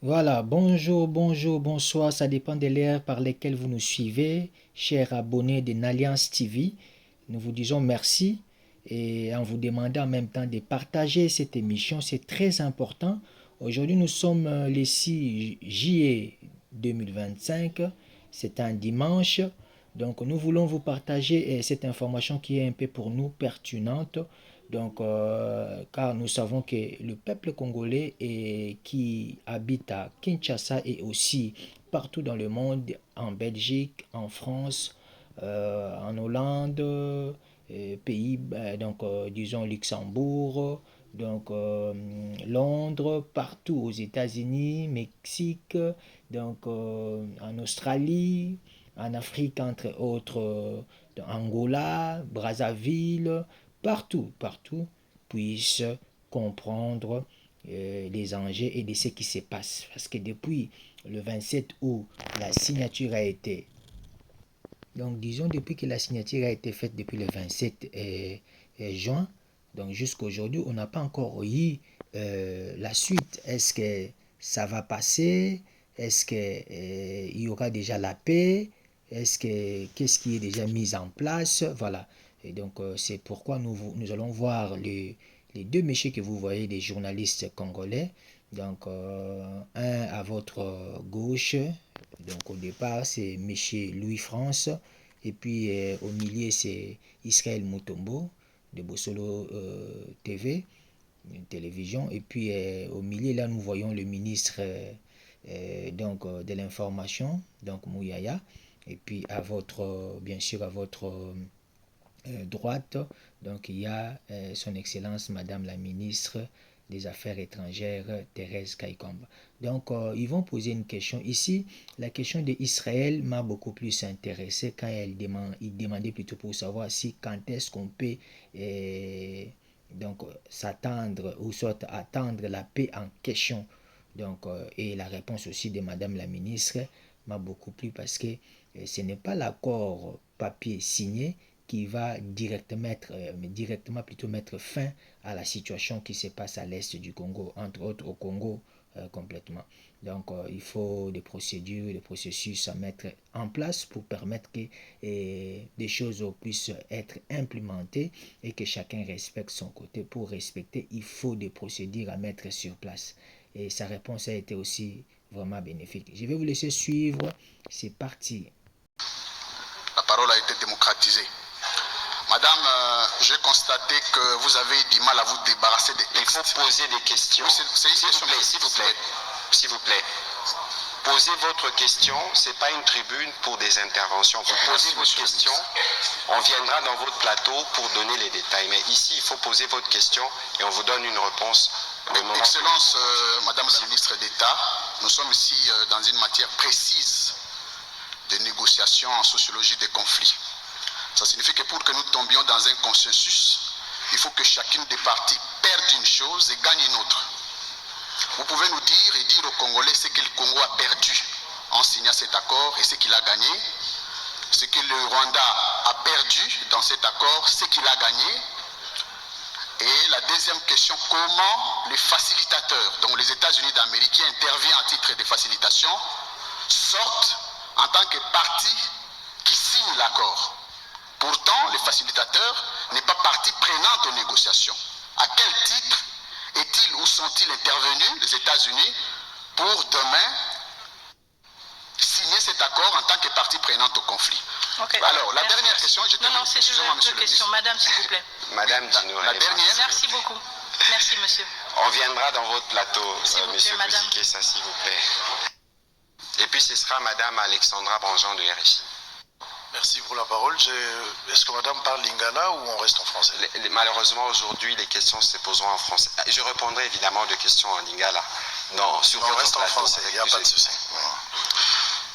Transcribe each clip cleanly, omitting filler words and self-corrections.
Voilà, bonjour, bonjour, bonsoir, ça dépend de l'ère par lesquelles vous nous suivez, chers abonnés de Nalliance TV. Nous vous disons merci et en vous demandant en même temps de partager cette émission, c'est très important. Aujourd'hui, nous sommes le 6 juillet 2025, c'est un dimanche, donc nous voulons vous partager cette information qui est un peu pour nous pertinente. Donc, car nous savons que le peuple congolais qui habite à Kinshasa et aussi partout dans le monde, en Belgique, en France, en Hollande, pays, donc disons Luxembourg, donc Londres, partout aux États-Unis, Mexique, donc en Australie, en Afrique entre autres, Angola, Brazzaville, partout, partout, puissent comprendre les enjeux et de ce qui se passe. Parce que depuis le 27 août, la signature a été... Donc disons depuis que la signature a été faite depuis le 27 juin, donc jusqu'à aujourd'hui, on n'a pas encore eu la suite. Est-ce que ça va passer? Est-ce qu'il y aura déjà la paix? Est-ce que qu'est-ce qui est déjà mis en place? Voilà. Et donc c'est pourquoi nous allons voir les deux messieurs que vous voyez, des journalistes congolais. Donc un à votre gauche. Donc au départ c'est monsieur Louis France et puis au milieu c'est Israël Mutombo de Bossolo TV, une télévision. Et puis au milieu là nous voyons le ministre donc de l'information, donc Mouyaya. Et puis à votre, bien sûr à votre droite, donc il y a son Excellence Madame la ministre des Affaires étrangères, Thérèse Kaikomba. Donc, ils vont poser une question. Ici, la question d'Israël m'a beaucoup plus intéressé quand il demandait plutôt pour savoir si quand est-ce qu'on peut donc s'attendre ou soit attendre la paix en question. Donc, et la réponse aussi de Madame la ministre m'a beaucoup plu parce que ce n'est pas l'accord papier signé qui va directement plutôt mettre fin à la situation qui se passe à l'est du Congo, entre autres au Congo complètement. Donc il faut des procédures, des processus à mettre en place pour permettre que des choses puissent être implémentées et que chacun respecte son côté. Pour respecter, il faut des procédures à mettre sur place. Et sa réponse a été aussi vraiment bénéfique. Je vais vous laisser suivre. C'est parti. La parole a été démocratisée. Madame, j'ai constaté que vous avez du mal à vous débarrasser des textes. Il faut poser des questions. Oui, s'il vous plaît, s'il vous plaît, s'il vous plaît. Posez votre question, ce n'est pas une tribune pour des interventions. Vous posez votre question, on viendra dans votre plateau pour donner les détails. Mais ici, il faut poser votre question et on vous donne une réponse. Excellence, Madame la ministre d'État, nous sommes ici dans une matière précise de négociation en sociologie des conflits. Ça signifie que pour que nous tombions dans un consensus, il faut que chacune des parties perde une chose et gagne une autre. Vous pouvez nous dire et dire aux Congolais ce que le Congo a perdu en signant cet accord et ce qu'il a gagné, ce que le Rwanda a perdu dans cet accord, ce qu'il a gagné. Et la deuxième question, comment les facilitateurs, dont les États-Unis d'Amérique qui interviennent à titre de facilitation, sortent en tant que partie qui signe l'accord. Pourtant, les facilitateurs n'est pas partie prenante aux négociations. À quel titre est-il ou sont-ils intervenus, les États-Unis, pour demain signer cet accord en tant que partie prenante au conflit? Okay. Alors, la dernière question, je Non, c'est juste deux questions. Madame, s'il vous plaît. Madame Dino, la dernière. Merci beaucoup. Merci, monsieur. On viendra dans votre plateau, monsieur Kousikessa, s'il vous plaît. Et puis ce sera Madame Alexandra Branjon de RFI. Merci pour la parole. Est-ce que Madame parle lingala ou on reste en français? Malheureusement, aujourd'hui, les questions se poseront en français. Je répondrai évidemment de questions en lingala. Non, on reste en français, il n'y a pas de souci.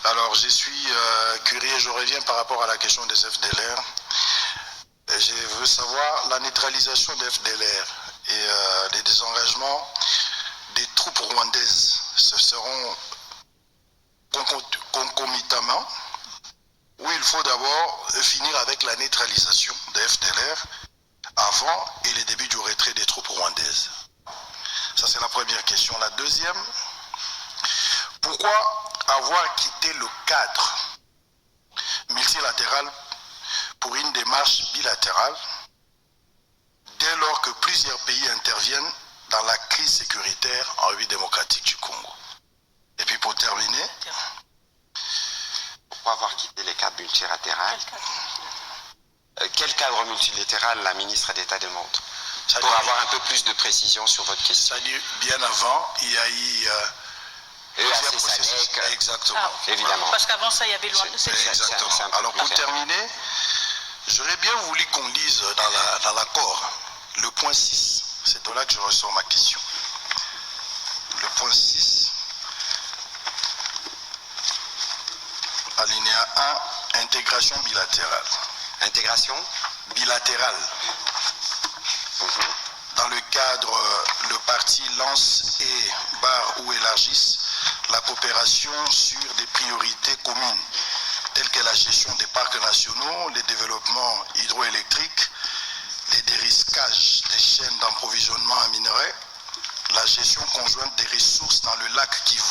Alors, je suis curieux, je reviens par rapport à la question des FDLR. Je veux savoir la neutralisation des FDLR et les désengagements des troupes rwandaises. Ce seront concomitamment, où il faut d'abord finir avec la neutralisation des FDLR avant et le début du retrait des troupes rwandaises. Ça, c'est la première question. La deuxième, Pourquoi avoir quitté le cadre multilatéral pour une démarche bilatérale dès lors que plusieurs pays interviennent dans la crise sécuritaire en République démocratique du Congo? Et puis pour terminer, pourquoi avoir quitté les cadres multilatéraux? Quel cadre multilatéral la ministre d'État demande? Pour avoir un peu plus de précision sur votre question. C'est-à-dire, bien avant, il y a eu... exactement. Évidemment. Parce qu'avant ça, il y avait loin. Exactement. Alors pour terminer, j'aurais bien voulu qu'on lise dans l'accord le point 6. C'est de là que je ressors ma question. Le point 6, alinéa 1, intégration bilatérale. Intégration bilatérale. Dans le cadre, le parti lance et barre ou élargisse la coopération sur des priorités communes, telles que la gestion des parcs nationaux, les développements hydroélectriques, les dérisquages des chaînes d'approvisionnement en minerais, la gestion conjointe des ressources dans le lac Kivu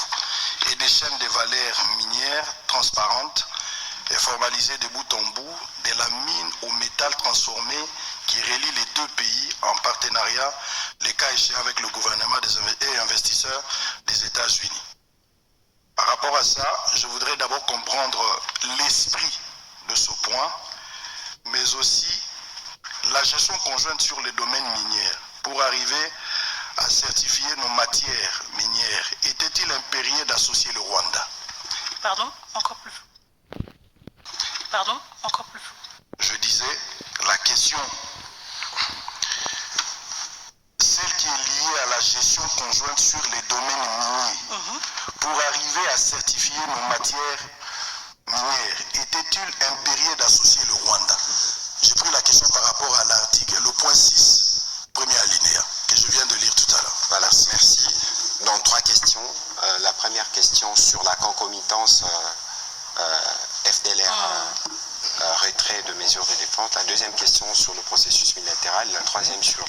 et des chaînes de valeur minières transparentes et formalisées de bout en bout de la mine au métal transformé qui relie les deux pays en partenariat, les cas échéants avec le gouvernement et investisseurs des États-Unis. Par rapport à ça, je voudrais d'abord comprendre l'esprit de ce point, mais aussi la gestion conjointe sur les domaines miniers pour arriver à certifier nos matières minières. Était-il impérieux d'associer le Rwanda? Pardon? Encore plus fou. Pardon? Encore plus fou. Je disais, la question, celle qui est liée à la gestion conjointe sur les domaines miniers, pour arriver à certifier nos matières minières, était-il impérieux d'associer le Rwanda? J'ai pris la question par rapport à l'article, le point 6, premier alinéa, que je viens de lire tout à l'heure. Voilà, merci. Donc, 3 questions. La première question sur la concomitance FDLR, retrait de mesures de défense. La deuxième question sur le processus bilatéral. La troisième sur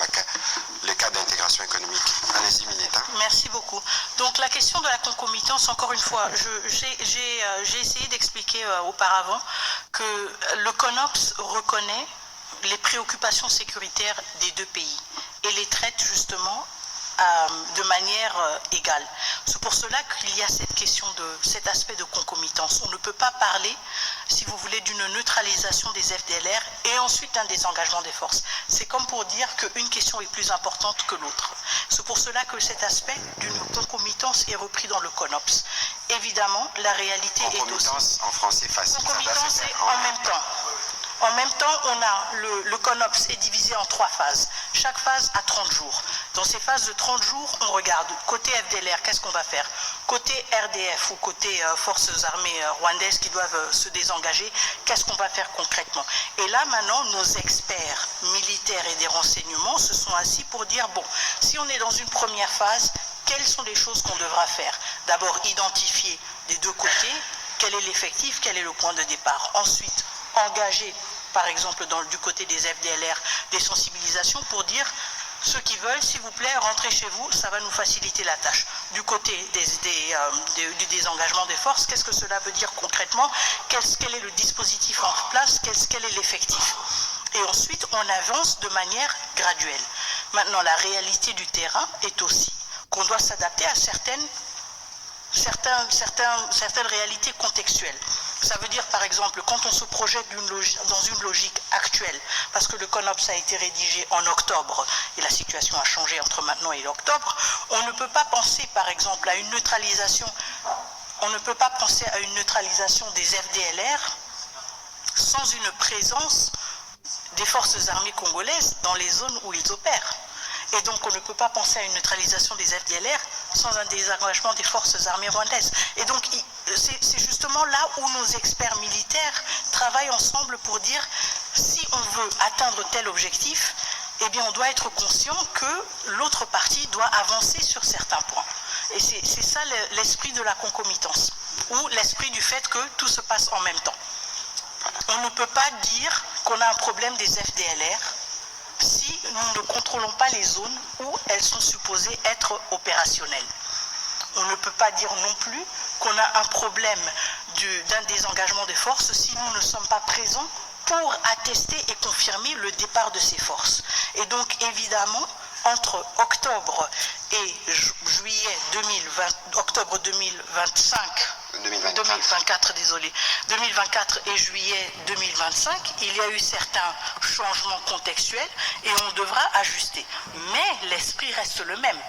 le cadre d'intégration économique. Allez-y, Mineta. Merci beaucoup. Donc la question de la concomitance, encore une fois, j'ai essayé d'expliquer auparavant que le CONOPS reconnaît les préoccupations sécuritaires des deux pays et les traite justement de manière égale. C'est pour cela qu'il y a cette question cet aspect de concomitance. On ne peut pas parler, si vous voulez, d'une neutralisation des FDLR et ensuite un désengagement des forces. C'est comme pour dire qu'une question est plus importante que l'autre. C'est pour cela que cet aspect d'une concomitance est repris dans le CONOPS. Évidemment, la réalité est aussi... Concomitance en français facile. Concomitance, c'est en même temps. En même temps, on a le CONOPS est divisé en 3 phases. Chaque phase a 30 jours. Dans ces phases de 30 jours, on regarde côté FDLR, qu'est-ce qu'on va faire? Côté RDF ou côté forces armées rwandaises qui doivent se désengager, qu'est-ce qu'on va faire concrètement? Et là, maintenant, nos experts militaires et des renseignements se sont assis pour dire, bon, si on est dans une première phase, quelles sont les choses qu'on devra faire? D'abord, identifier des deux côtés, quel est l'effectif, quel est le point de départ. Ensuite, engager, par exemple, du côté des FDLR, des sensibilisations pour dire ceux qui veulent, s'il vous plaît, rentrez chez vous, ça va nous faciliter la tâche. Du côté du désengagement des forces, qu'est-ce que cela veut dire concrètement? Quel est le dispositif en place? Quel est l'effectif? Et ensuite, on avance de manière graduelle. Maintenant, la réalité du terrain est aussi qu'on doit s'adapter à certaines réalités contextuelles. Ça veut dire, par exemple, quand on se projette dans une logique actuelle, parce que le CONOPS a été rédigé en octobre, et la situation a changé entre maintenant et octobre, on ne peut pas penser, par exemple, à une neutralisation, des FDLR sans une présence des forces armées congolaises dans les zones où ils opèrent. Et donc, on ne peut pas penser à une neutralisation des FDLR sans un désengagement des forces armées rwandaises. Et donc, c'est justement là où nos experts militaires travaillent ensemble pour dire si on veut atteindre tel objectif, eh bien, on doit être conscient que l'autre partie doit avancer sur certains points. Et c'est ça l'esprit de la concomitance, ou l'esprit du fait que tout se passe en même temps. On ne peut pas dire qu'on a un problème des FDLR si nous ne contrôlons pas les zones où elles sont supposées être opérationnelles. On ne peut pas dire non plus qu'on a un problème d'un désengagement des forces si nous ne sommes pas présents pour attester et confirmer le départ de ces forces. Et donc, évidemment, entre octobre et juillet 2024 et juillet 2025, il y a eu certains changements contextuels et on devra ajuster. Mais l'esprit reste le même.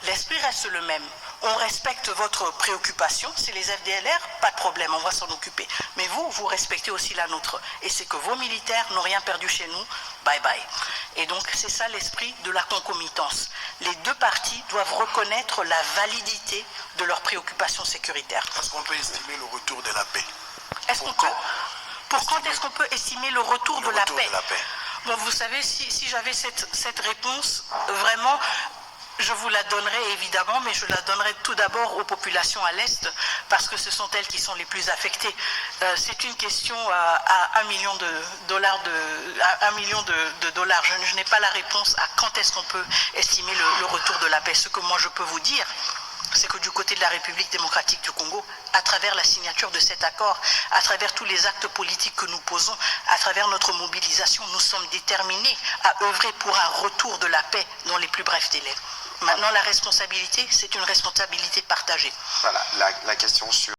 L'esprit reste le même. On respecte votre préoccupation, c'est les FDLR, pas de problème, on va s'en occuper. Mais vous respectez aussi la nôtre. Et c'est que vos militaires n'ont rien perdu chez nous, bye bye. Et donc c'est ça l'esprit de la concomitance. Les deux parties doivent reconnaître la validité de leurs préoccupations sécuritaires. Est-ce qu'on peut estimer le retour de la paix? Pour quand est-ce qu'on peut estimer le retour de la paix? Bon, vous savez, si j'avais cette réponse, vraiment... Je vous la donnerai évidemment, mais je la donnerai tout d'abord aux populations à l'Est, parce que ce sont elles qui sont les plus affectées. C'est une question à $1 million Je n'ai pas la réponse à quand est-ce qu'on peut estimer le retour de la paix. Ce que moi je peux vous dire, c'est que du côté de la République démocratique du Congo, à travers la signature de cet accord, à travers tous les actes politiques que nous posons, à travers notre mobilisation, nous sommes déterminés à œuvrer pour un retour de la paix dans les plus brefs délais. Maintenant, la responsabilité, c'est une responsabilité partagée. Voilà, la question sur